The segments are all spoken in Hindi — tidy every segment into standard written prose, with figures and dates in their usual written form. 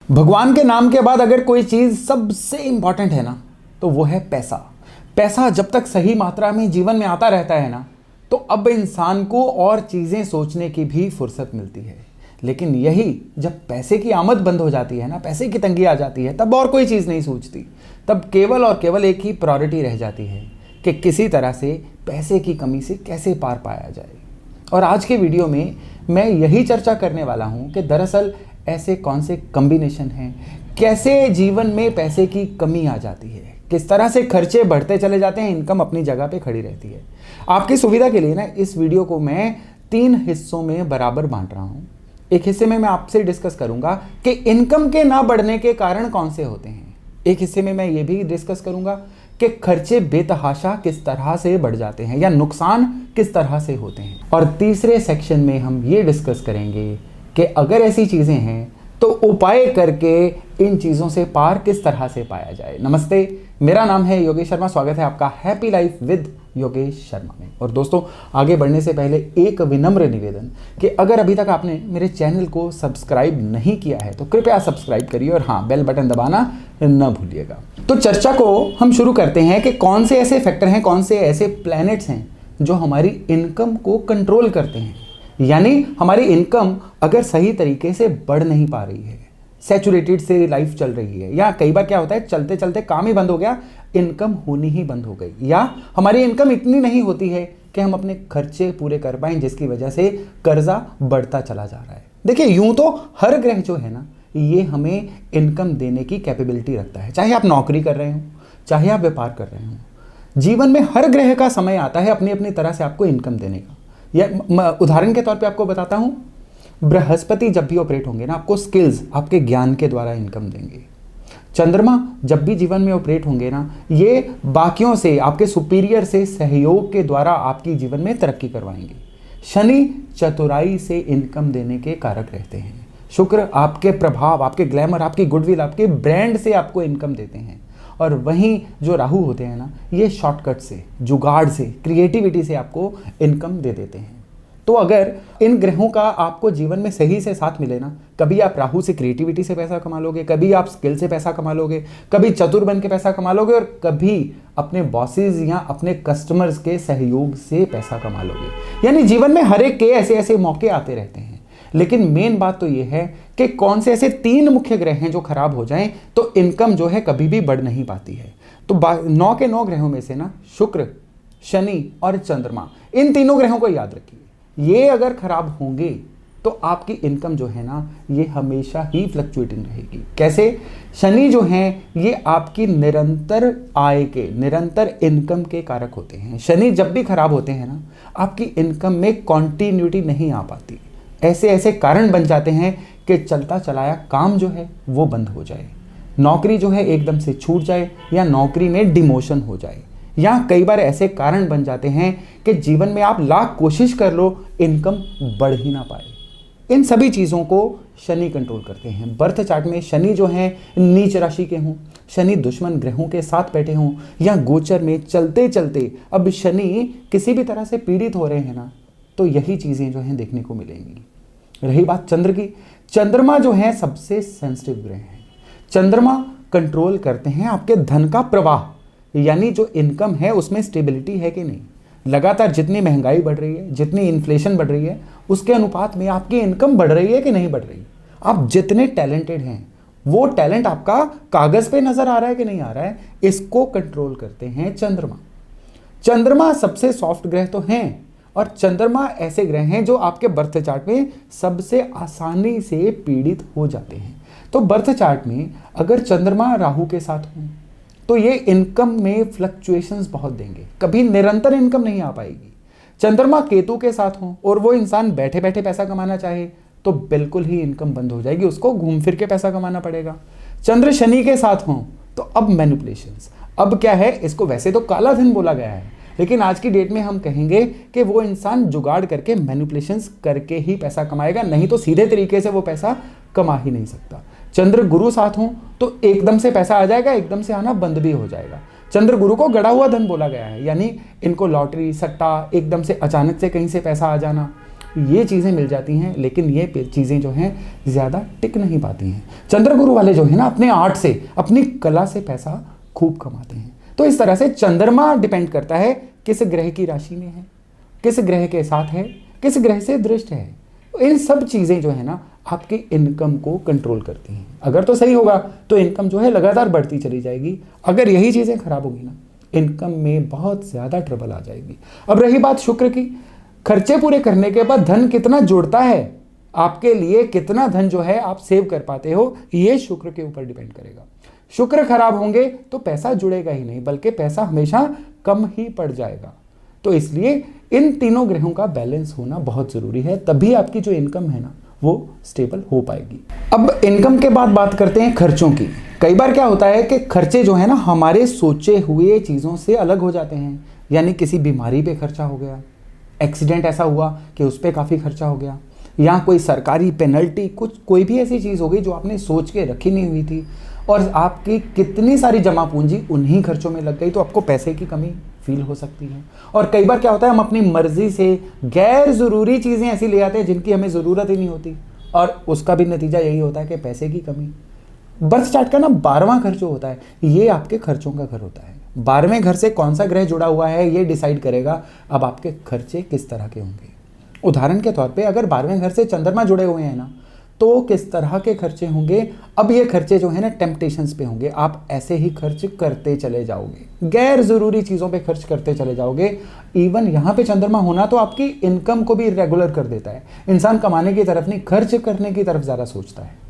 भगवान के नाम के बाद अगर कोई चीज़ सबसे इंपॉर्टेंट है ना, तो वो है पैसा। पैसा जब तक सही मात्रा में जीवन में आता रहता है ना, तो अब इंसान को और चीज़ें सोचने की भी फुर्सत मिलती है। लेकिन यही जब पैसे की आमद बंद हो जाती है ना, पैसे की तंगी आ जाती है, तब और कोई चीज़ नहीं सोचती। तब केवल और केवल एक ही प्रायोरिटी रह जाती है कि किसी तरह से पैसे की कमी से कैसे पार पाया जाए। और आज के वीडियो में मैं यही चर्चा करने वाला हूँ कि दरअसल ऐसे कौन से कॉम्बिनेशन हैं, कैसे जीवन में पैसे की कमी आ जाती है, किस तरह से खर्चे बढ़ते चले जाते हैं, इनकम अपनी जगह पे खड़ी रहती है। आपकी सुविधा के लिए ना इस वीडियो को मैं 3 हिस्सों में बराबर बांट रहा हूँ। एक हिस्से में मैं आपसे डिस्कस करूंगा कि इनकम के ना बढ़ने के कारण कौन से होते हैं। एक हिस्से में मैं ये भी डिस्कस करूंगा कि खर्चे बेतहाशा किस तरह से बढ़ जाते हैं या नुकसान किस तरह से होते हैं। और तीसरे सेक्शन में हम ये डिस्कस करेंगे कि अगर ऐसी चीज़ें हैं तो उपाय करके इन चीज़ों से पार किस तरह से पाया जाए। नमस्ते, मेरा नाम है योगेश शर्मा। स्वागत है आपका happy life with Yogesh Sharma में। और दोस्तों, आगे बढ़ने से पहले एक विनम्र निवेदन कि अगर अभी तक आपने मेरे चैनल को सब्सक्राइब नहीं किया है तो कृपया सब्सक्राइब करिए और हाँ, बेल बटन दबाना न भूलिएगा। तो चर्चा को हम शुरू करते हैं कि कौन से ऐसे फैक्टर हैं, कौन से ऐसे प्लैनेट्स हैं जो हमारी इनकम को कंट्रोल करते हैं। यानी हमारी इनकम अगर सही तरीके से बढ़ नहीं पा रही है, सैचुरेटेड से लाइफ चल रही है, या कई बार क्या होता है चलते चलते काम ही बंद हो गया, इनकम होनी ही बंद हो गई, या हमारी इनकम इतनी नहीं होती है कि हम अपने खर्चे पूरे कर पाएं, जिसकी वजह से कर्जा बढ़ता चला जा रहा है। देखिए, यूं तो हर ग्रह जो है ना, ये हमें इनकम देने की कैपेबिलिटी रखता है। चाहे आप नौकरी कर रहे हो, चाहे आप व्यापार कर रहे हो, जीवन में हर ग्रह का समय आता है अपनी अपनी तरह से आपको इनकम देने का। या उदाहरण के तौर पे आपको बताता हूं, बृहस्पति जब भी ऑपरेट होंगे ना, आपको स्किल्स, आपके ज्ञान के द्वारा इनकम देंगे। चंद्रमा जब भी जीवन में ऑपरेट होंगे ना, ये बाकियों से, आपके सुपीरियर से सहयोग के द्वारा आपकी जीवन में तरक्की करवाएंगे। शनि चतुराई से इनकम देने के कारक रहते हैं। शुक्र आपके प्रभाव, आपके ग्लैमर, आपकी गुडविल, आपके ब्रांड से आपको इनकम देते हैं। और वहीं जो राहु होते हैं ना, ये शॉर्टकट से, जुगाड़ से, क्रिएटिविटी से आपको इनकम दे देते हैं। तो अगर इन ग्रहों का आपको जीवन में सही से साथ मिले ना, कभी आप राहु से क्रिएटिविटी से पैसा कमा लोगे, कभी आप स्किल से पैसा कमा लोगे, कभी चतुर बन के पैसा कमा लोगे, और कभी अपने बॉसेस या अपने कस्टमर्स के सहयोग से पैसा कमा लोगे। यानी जीवन में हर एक के ऐसे ऐसे मौके आते रहते हैं। लेकिन मेन बात तो यह है कि कौन से ऐसे 3 मुख्य ग्रह हैं जो खराब हो जाएं तो इनकम जो है कभी भी बढ़ नहीं पाती है। तो 9 के 9 ग्रहों में से ना, शुक्र, शनि और चंद्रमा, इन तीनों ग्रहों को याद रखिए। ये अगर खराब होंगे तो आपकी इनकम जो है ना, ये हमेशा ही फ्लक्चुएटिंग रहेगी। कैसे? शनि जो हैं ये आपकी निरंतर आय के, निरंतर इनकम के कारक होते हैं। शनि जब भी खराब होते हैं ना, आपकी इनकम में कॉन्टिन्यूटी नहीं आ पाती। ऐसे ऐसे कारण बन जाते हैं कि चलता चलाया काम जो है वो बंद हो जाए, नौकरी जो है एकदम से छूट जाए, या नौकरी में डिमोशन हो जाए, या कई बार ऐसे कारण बन जाते हैं कि जीवन में आप लाख कोशिश कर लो, इनकम बढ़ ही ना पाए। इन सभी चीज़ों को शनि कंट्रोल करते हैं। बर्थ चार्ट में शनि जो हैं नीच राशि के हों, शनि दुश्मन ग्रहों के साथ बैठे हों, या गोचर में चलते चलते अब शनि किसी भी तरह से पीड़ित हो रहे हैं ना, तो यही चीज़ें जो हैं देखने को मिलेंगी। रही बात चंद्र की, चंद्रमा जो है सबसे सेंसिटिव ग्रह हैं। चंद्रमा कंट्रोल करते हैं आपके धन का प्रवाह, यानी जो इनकम है उसमें स्टेबिलिटी है कि नहीं। लगातार जितनी महंगाई बढ़ रही है, जितनी इन्फ्लेशन बढ़ रही है, उसके अनुपात में आपकी इनकम बढ़ रही है कि नहीं बढ़ रही। आप जितने टैलेंटेड हैं, वो टैलेंट आपका कागज पे नजर आ रहा है कि नहीं आ रहा है, इसको कंट्रोल करते हैं चंद्रमा। चंद्रमा सबसे सॉफ्ट ग्रह तो हैं, और चंद्रमा ऐसे ग्रह हैं जो आपके बर्थ चार्ट में सबसे आसानी से पीड़ित हो जाते हैं। तो बर्थ चार्ट में अगर चंद्रमा राहु के साथ हों तो ये इनकम में फ्लक्चुएशंस बहुत देंगे, कभी निरंतर इनकम नहीं आ पाएगी। चंद्रमा केतु के साथ हों और वो इंसान बैठे बैठे पैसा कमाना चाहे तो बिल्कुल ही इनकम बंद हो जाएगी, उसको घूम फिर के पैसा कमाना पड़ेगा। चंद्र शनि के साथ हों तो अब मैनिपुलेशंस, अब क्या है, इसको वैसे तो काला धन बोला गया है, लेकिन आज की डेट में हम कहेंगे कि वो इंसान जुगाड़ करके, मैनिपुलेशंस करके ही पैसा कमाएगा, नहीं तो सीधे तरीके से वो पैसा कमा ही नहीं सकता। चंद्र गुरु साथ हों तो एकदम से पैसा आ जाएगा, एकदम से आना बंद भी हो जाएगा। चंद्र गुरु को गड़ा हुआ धन बोला गया है, यानी इनको लॉटरी, सट्टा, एकदम से अचानक से कहीं से पैसा आ जाना, ये चीज़ें मिल जाती हैं, लेकिन ये चीज़ें जो हैं ज़्यादा टिक नहीं पाती हैं। चंद्रगुरु वाले जो है ना अपने आर्ट से, अपनी कला से पैसा खूब कमाते हैं। तो इस तरह से चंद्रमा डिपेंड करता है किस ग्रह की राशि में है, किस ग्रह के साथ है, किस ग्रह से दृष्ट है। इन सब चीज़ें जो है ना आपकी इनकम को कंट्रोल करती हैं। अगर तो सही होगा तो इनकम जो है लगातार बढ़ती चली जाएगी। अगर यही चीज़ें खराब होगी ना, इनकम में बहुत ज़्यादा ट्रबल आ जाएगी। अब रही बात शुक्र की, खर्चे पूरे करने के बाद धन कितना जुड़ता है आपके लिए, कितना धन जो है आप सेव कर पाते हो, ये शुक्र के ऊपर डिपेंड करेगा। शुक्र खराब होंगे तो पैसा जुड़ेगा ही नहीं, बल्कि पैसा हमेशा कम ही पड़ जाएगा। तो इसलिए इन तीनों ग्रहों का बैलेंस होना बहुत ज़रूरी है, तभी आपकी जो इनकम है ना वो स्टेबल हो पाएगी। अब इनकम के बाद बात करते हैं खर्चों की। कई बार क्या होता है कि खर्चे जो है ना हमारे सोचे हुए चीज़ों से अलग हो जाते हैं। यानी किसी बीमारी पे खर्चा हो गया, एक्सीडेंट ऐसा हुआ कि उस पर काफ़ी खर्चा हो गया, या कोई सरकारी पेनल्टी, कोई भी ऐसी चीज़ हो गई जो आपने सोच के रखी नहीं हुई थी और आपकी कितनी सारी जमा पूंजी उन्हीं खर्चों में लग गई, तो आपको पैसे की कमी फील हो सकती है। और कई बार क्या होता है, हम अपनी मर्जी से गैर ज़रूरी चीज़ें ऐसी ले आते हैं जिनकी हमें ज़रूरत ही नहीं होती, और उसका भी नतीजा यही होता है कि पैसे की कमी। बर्थ चार्ट का ना 12वां घर जो होता है ये आपके खर्चों का घर होता है। 12वें घर से कौन सा ग्रह जुड़ा हुआ है ये डिसाइड करेगा अब आपके खर्चे किस तरह के होंगे। उदाहरण के तौर पे अगर 12वें घर से चंद्रमा जुड़े हुए हैं ना तो किस तरह के खर्चे होंगे। अब ये खर्चे जो है ना टेम्पटेशंस पे होंगे, आप ऐसे ही खर्च करते चले जाओगे, गैर ज़रूरी चीज़ों पे खर्च करते चले जाओगे। इवन यहाँ पे चंद्रमा होना तो आपकी इनकम को भी इरेगुलर कर देता है। इंसान कमाने की तरफ नहीं, खर्च करने की तरफ ज़्यादा सोचता है।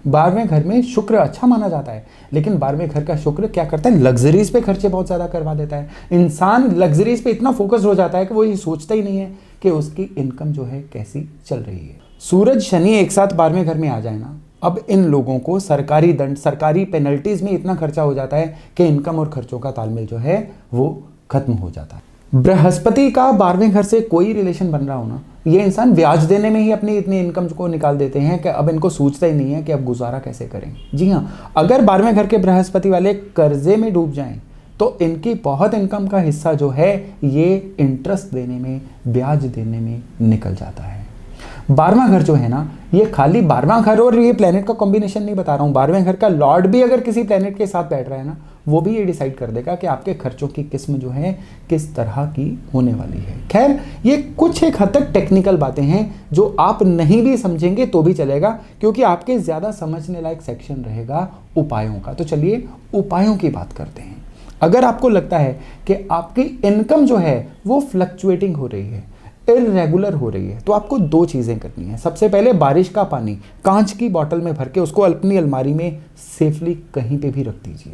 12वें घर में शुक्र अच्छा माना जाता है, लेकिन 12वें घर का शुक्र क्या करता है, लग्जरीज पे खर्चे बहुत ज़्यादा करवा देता है। इंसान लग्जरीज पे इतना फोकस हो जाता है कि वो ये सोचता ही नहीं है कि उसकी इनकम जो है कैसी चल रही है। सूरज शनि एक साथ 12वें घर में आ जाए ना, अब इन लोगों को सरकारी दंड, सरकारी पेनल्टीज में इतना खर्चा हो जाता है कि इनकम और खर्चों का तालमेल जो है वो खत्म हो जाता है। बृहस्पति का 12वें घर से कोई रिलेशन बन रहा हो ना, ये इंसान ब्याज देने में ही अपनी इतनी इनकम को निकाल देते हैं कि अब इनको सोचता ही नहीं है कि अब गुजारा कैसे करें। जी हाँ, अगर 12वें घर के बृहस्पति वाले कर्जे में डूब जाएं तो इनकी बहुत इनकम का हिस्सा जो है ये इंटरेस्ट देने में, ब्याज देने में निकल जाता है। 12वां घर जो है ना, ये खाली 12वां घर और ये प्लेनेट का कॉम्बिनेशन नहीं बता रहा हूँ, 12वें घर का लॉर्ड भी अगर किसी प्लेनेट के साथ बैठ रहा है ना, वो भी ये डिसाइड कर देगा कि आपके खर्चों की किस्म जो है किस तरह की होने वाली है। खैर, ये कुछ एक हद तक टेक्निकल बातें हैं जो आप नहीं भी समझेंगे तो भी चलेगा, क्योंकि आपके ज़्यादा समझने लायक सेक्शन रहेगा उपायों का। तो चलिए उपायों की बात करते हैं। अगर आपको लगता है कि आपकी इनकम जो है वो फ्लक्चुएटिंग हो रही है, इरेगुलर हो रही है, तो आपको दो चीज़ें करनी है। सबसे पहले बारिश का पानी कांच की बोतल में भर के उसको अपनी अलमारी में सेफली कहीं पे भी रख दीजिए।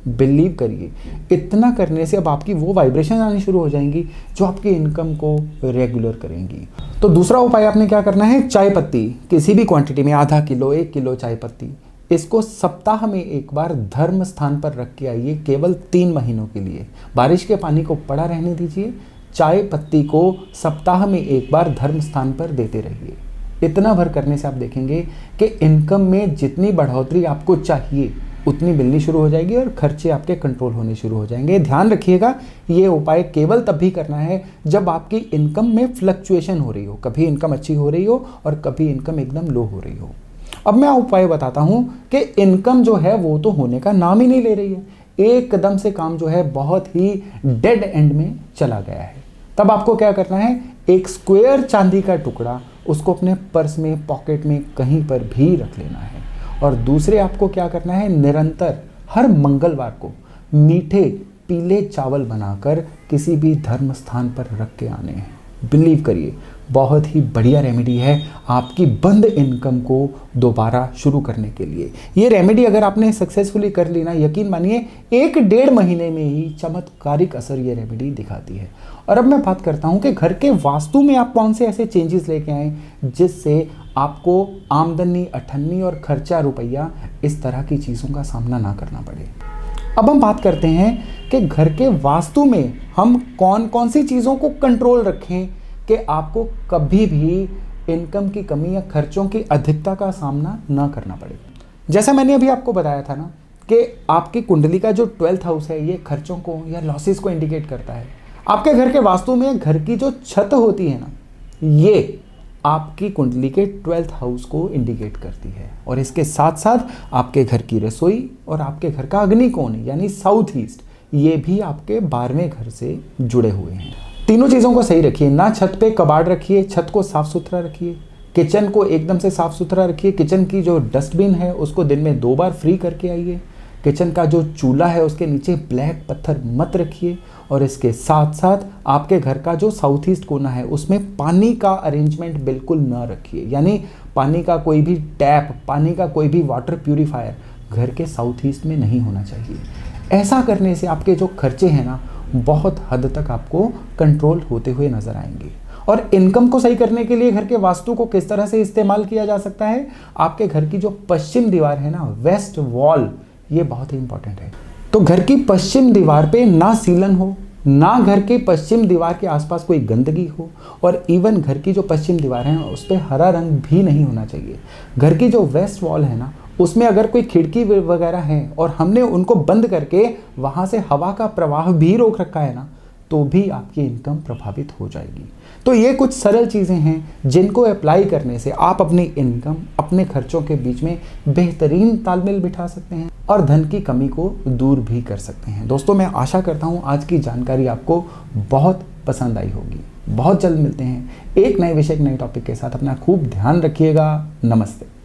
बिलीव करिए, इतना करने से अब आपकी वो वाइब्रेशन आनी शुरू हो जाएंगी जो आपकी इनकम को रेगुलर करेंगी। तो दूसरा उपाय आपने क्या करना है, चाय पत्ती किसी भी क्वांटिटी में, आधा किलो, 1 किलो चाय पत्ती, इसको सप्ताह में एक बार धर्म स्थान पर रख के आइए, केवल 3 महीनों के लिए। बारिश के पानी को पड़ा रहने दीजिए, चाय पत्ती को सप्ताह में एक बार धर्म स्थान पर देते रहिए। इतना भर करने से आप देखेंगे कि इनकम में जितनी बढ़ोतरी आपको चाहिए उतनी मिलनी शुरू हो जाएगी और खर्चे आपके कंट्रोल होने शुरू हो जाएंगे। ध्यान रखिएगा, ये उपाय केवल तब भी करना है जब आपकी इनकम में फ्लक्चुएशन हो रही हो, कभी इनकम अच्छी हो रही हो और कभी इनकम एकदम लो हो रही हो। अब मैं उपाय बताता हूँ कि इनकम जो है वो तो होने का नाम ही नहीं ले रही है, एकदम से काम जो है बहुत ही डेड एंड में चला गया है। तब आपको क्या करना है, एक स्क्वायर चांदी का टुकड़ा उसको अपने पर्स में, पॉकेट में कहीं पर भी रख लेना है। और दूसरे आपको क्या करना है, निरंतर हर मंगलवार को मीठे पीले चावल बनाकर किसी भी धर्म स्थान पर रख के आने हैं। बिलीव करिए, बहुत ही बढ़िया रेमेडी है आपकी बंद इनकम को दोबारा शुरू करने के लिए। ये रेमेडी अगर आपने सक्सेसफुली कर ली ना, यकीन मानिए 1-1.5 महीने में ही चमत्कारिक असर ये रेमेडी दिखाती है। और अब मैं बात करता हूँ कि घर के वास्तु में आप कौन से ऐसे चेंजेस लेके आए जिससे आपको आमदनी, अठन्नी और खर्चा रुपया इस तरह की चीज़ों का सामना ना करना पड़े। अब हम बात करते हैं कि घर के वास्तु में हम कौन कौन सी चीज़ों को कंट्रोल रखें कि आपको कभी भी इनकम की कमी या खर्चों की अधिकता का सामना ना करना पड़े। जैसा मैंने अभी आपको बताया था ना कि आपकी कुंडली का जो 12th हाउस है ये खर्चों को या लॉसेस को इंडिकेट करता है। आपके घर के वास्तु में घर की जो छत होती है ना, ये आपकी कुंडली के 12th हाउस को इंडिकेट करती है। और इसके साथ साथ आपके घर की रसोई और आपके घर का अग्निकोण यानी साउथ ईस्ट, ये भी आपके 12वें घर से जुड़े हुए हैं। तीनों चीज़ों को सही रखिए, ना छत पे कबाड़ रखिए, छत को साफ सुथरा रखिए, किचन को एकदम से साफ सुथरा रखिए, किचन की जो डस्टबिन है उसको दिन में 2 बार फ्री करके आइए, किचन का जो चूल्हा है उसके नीचे ब्लैक पत्थर मत रखिए। और इसके साथ साथ आपके घर का जो साउथ ईस्ट कोना है उसमें पानी का अरेंजमेंट बिल्कुल ना रखिए, यानी पानी का कोई भी टैप, पानी का कोई भी वाटर प्यूरिफायर घर के साउथ ईस्ट में नहीं होना चाहिए। ऐसा करने से आपके जो खर्चे हैं ना बहुत हद तक आपको कंट्रोल होते हुए नजर आएंगे। और इनकम को सही करने के लिए घर के वास्तु को किस तरह से इस्तेमाल किया जा सकता है, आपके घर की जो पश्चिम दीवार है ना, वेस्ट वॉल, ये बहुत ही इंपॉर्टेंट है। तो घर की पश्चिम दीवार पे ना सीलन हो, ना घर के पश्चिम दीवार के आसपास कोई गंदगी हो, और इवन घर की जो पश्चिम दीवार है उस पर हरा रंग भी नहीं होना चाहिए। घर की जो वेस्ट वॉल है ना उसमें अगर कोई खिड़की वगैरह है और हमने उनको बंद करके वहाँ से हवा का प्रवाह भी रोक रखा है ना, तो भी आपकी इनकम प्रभावित हो जाएगी। तो ये कुछ सरल चीज़ें हैं जिनको अप्लाई करने से आप अपनी इनकम, अपने खर्चों के बीच में बेहतरीन तालमेल बिठा सकते हैं और धन की कमी को दूर भी कर सकते हैं। दोस्तों, मैं आशा करता हूँ आज की जानकारी आपको बहुत पसंद आई होगी। बहुत जल्द मिलते हैं एक नए विषय, एक नए टॉपिक के साथ। अपना खूब ध्यान रखिएगा। नमस्ते।